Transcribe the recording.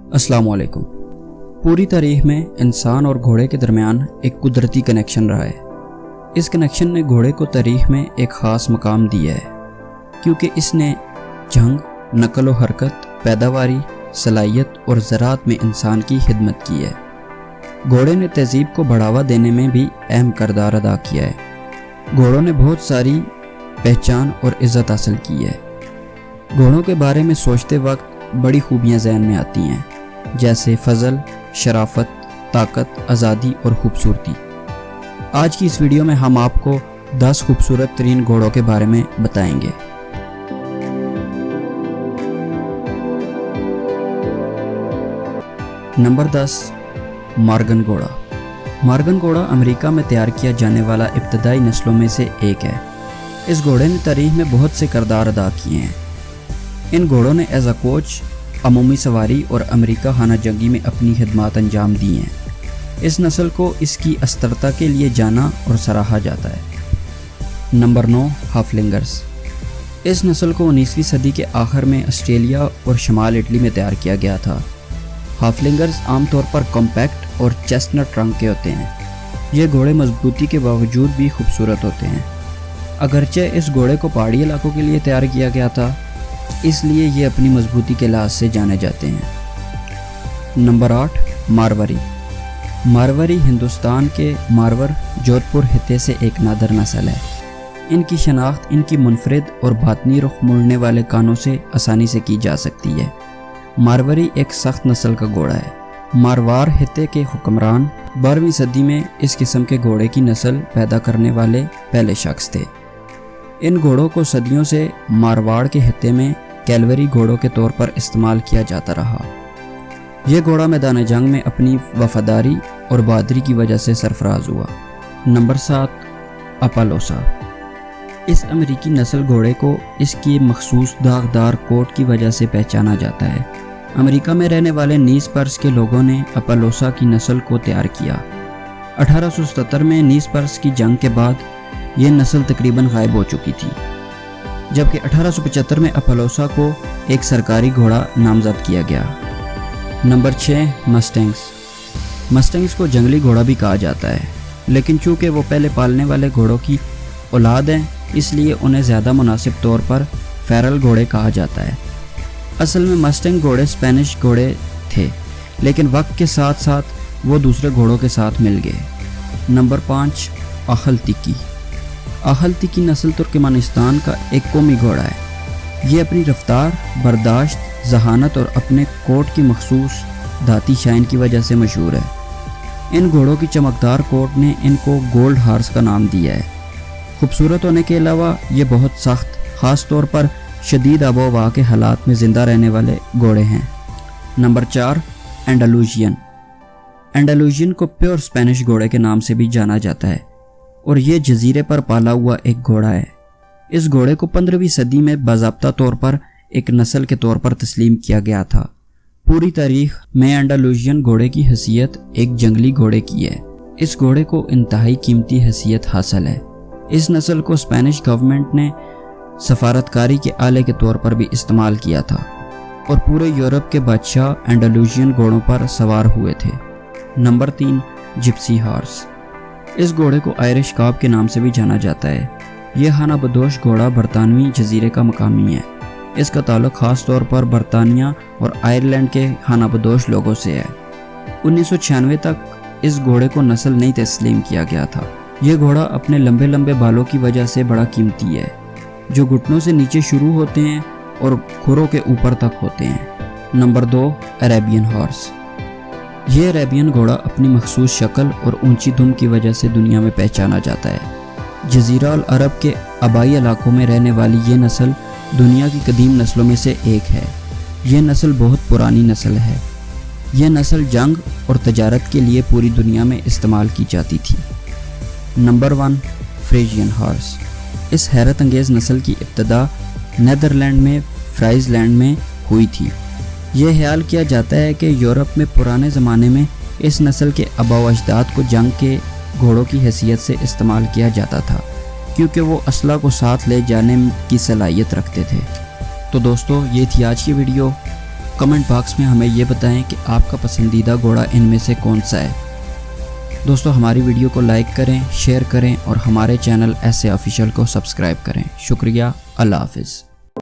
अस्सलाम वालेकुम। पूरी तारीख में इंसान और घोड़े के दरमियान एक कुदरती कनेक्शन रहा है। इस कनेक्शन ने घोड़े को तारीख में एक ख़ास मकाम दिया है, क्योंकि इसने जंग, नकल व हरकत, पैदावारी, सलाहियत और ज़राअत में इंसान की खिदमत की है। घोड़े ने तहज़ीब को बढ़ावा देने में भी अहम किरदार अदा किया है। घोड़ों ने बहुत सारी पहचान और इज़्ज़त हासिल की है। घोड़ों के बारे में सोचते वक्त बड़ी खूबियाँ ज़हन में आती हैं, जैसे फजल, शराफत, ताकत, आज़ादी और खूबसूरती। आज की इस वीडियो में हम आपको 10 खूबसूरत तरीन घोड़ों के बारे में बताएंगे। नंबर 10, मॉर्गन घोड़ा। मॉर्गन घोड़ा अमेरिका में तैयार किया जाने वाला इब्तदाई नस्लों में से एक है। इस घोड़े ने तारीख में बहुत से किरदार अदा किए हैं। इन घोड़ों ने एज अ कोच, अमूमी सवारी और अमेरिका खाना जंगी में अपनी खिदमत अंजाम दी हैं। इस नस्ल को इसकी अस्थिरता के लिए जाना और सराहा जाता है। नंबर 9, हाफलिंगर्स। इस नस्ल को 19वीं सदी के आखिर में ऑस्ट्रेलिया और शमाल इटली में तैयार किया गया था। हाफलिंगर्स आमतौर पर कॉम्पैक्ट और चेस्टनट रंग के होते हैं। ये घोड़े मजबूती के बावजूद भी खूबसूरत होते हैं। अगरचे इस घोड़े को पहाड़ी इलाकों के लिए तैयार किया गया था, इसलिए ये अपनी मजबूती के लिहाज से जाने जाते हैं। नंबर 8, मारवारी। मारवारी हिंदुस्तान के मारवर, जोधपुर खित्ते से एक नादर नस्ल है। इनकी शनाख्त इनकी मुनफरिद और बातनी रुख मुड़ने वाले कानों से आसानी से की जा सकती है। मारवारी एक सख्त नस्ल का घोड़ा है। मारवाड़ खित्ते के हुक्मरान 12वीं सदी में इस किस्म के घोड़े की नस्ल पैदा करने वाले पहले शख्स थे। इन घोड़ों को सदियों से मारवाड़ के खित्ते में कैलवरी घोड़ों के तौर पर इस्तेमाल किया जाता रहा। यह घोड़ा मैदान जंग में अपनी वफादारी और बहादुरी की वजह से सरफराज हुआ। नंबर 7, अपालोसा। इस अमेरिकी नस्ल घोड़े को इसकी मखसूस दागदार कोट की वजह से पहचाना जाता है। अमेरिका में रहने वाले नीस पर्स के लोगों ने अपालोसा की नस्ल को तैयार किया। 1877 में नीस पर्स की जंग के बाद यह नस्ल तकरीबन गायब हो चुकी थी, जबकि 1875 में अपालोसा को एक सरकारी घोड़ा नामजद किया गया। Number 6, mustangs. मस्टैंग्स को जंगली घोड़ा भी कहा जाता है, लेकिन चूँकि वो पहले पालने वाले घोड़ों की औलाद हैं, इसलिए उन्हें ज़्यादा मुनासिब तौर पर फेरल घोड़े कहा जाता है। असल में मस्टैंग घोड़े स्पेनिश घोड़े थे, लेकिन वक्त के साथ साथ वो दूसरे घोड़ों के साथ मिल गए। नंबर 5, अखल तिकी। अखल तिकी नस्ल तुर्कमेनिस्तान का एक कौमी घोड़ा है। ये अपनी रफ्तार, बर्दाश्त, जहानत और अपने कोट की मखसूस धाती शाइन की वजह से मशहूर है। इन घोड़ों की चमकदार कोट ने इनको गोल्ड हार्स का नाम दिया है। खूबसूरत होने के अलावा ये बहुत सख्त, ख़ास तौर पर शदीद आबो-हवा के हालात में ज़िंदा रहने वाले घोड़े हैं। नंबर 4, एंडालुसियन। एंडालुसियन को प्योर स्पेनिश घोड़े के नाम से भी जाना जाता है और ये जजीरे पर पाला हुआ एक घोड़ा है। इस घोड़े को 15वीं सदी में बाज़ाब्ता तौर पर एक नस्ल के तौर पर तस्लीम किया गया था। पूरी तारीख में एंडालुसियन घोड़े की हैसियत एक जंगली घोड़े की है। इस घोड़े को इंतहाई कीमती हैसियत हासिल है। इस नस्ल को स्पेनिश गवर्नमेंट ने सफारतकारी के आले के तौर पर भी इस्तेमाल किया था और पूरे यूरोप के बादशाह एंडालुसियन घोड़ों पर सवार हुए थे। Number 3, Gypsy horse. इस घोड़े को आयरिश काब के नाम से भी जाना जाता है। यह खाना बदोश घोड़ा बरतानवी जजीरे का मकामी है। इसका ताल्लुक ख़ास तौर पर बरतानिया और आयरलैंड के खाना बदोश लोगों से है। 1996 तक इस घोड़े को नस्ल नहीं तस्लीम किया गया था। यह घोड़ा अपने लंबे लंबे बालों की वजह से बड़ा कीमती है, जो घुटनों से नीचे शुरू होते हैं और खुरों के ऊपर तक होते हैं। Number 2, Arabian horse. ये अरेबियन घोड़ा अपनी मखसूस शक्ल और ऊंची दुम की वजह से दुनिया में पहचाना जाता है। जजीरा अल अरब के आबाई इलाकों में रहने वाली ये नस्ल दुनिया की कदीम नस्लों में से एक है। ये नस्ल बहुत पुरानी नस्ल है। यह नस्ल जंग और तजारत के लिए पूरी दुनिया में इस्तेमाल की जाती थी। Number 1, Friesian horse. इस हैरत अंगेज़ नस्ल की इब्तदा नीदरलैंड में फ्राइजलैंड में हुई थी। यह ख्याल किया जाता है कि यूरोप में पुराने ज़माने में इस नस्ल के आबा व अजदाद को जंग के घोड़ों की हैसियत से इस्तेमाल किया जाता था, क्योंकि वो असला को साथ ले जाने की सलाहियत रखते थे। तो दोस्तों, ये थी आज की वीडियो। कमेंट बॉक्स में हमें ये बताएं कि आपका पसंदीदा घोड़ा इनमें से कौन सा है। दोस्तों हमारी वीडियो को लाइक करें, शेयर करें और हमारे चैनल ऐसे ऑफिशियल को सब्सक्राइब करें। शुक्रिया। अल्लाह हाफिज़।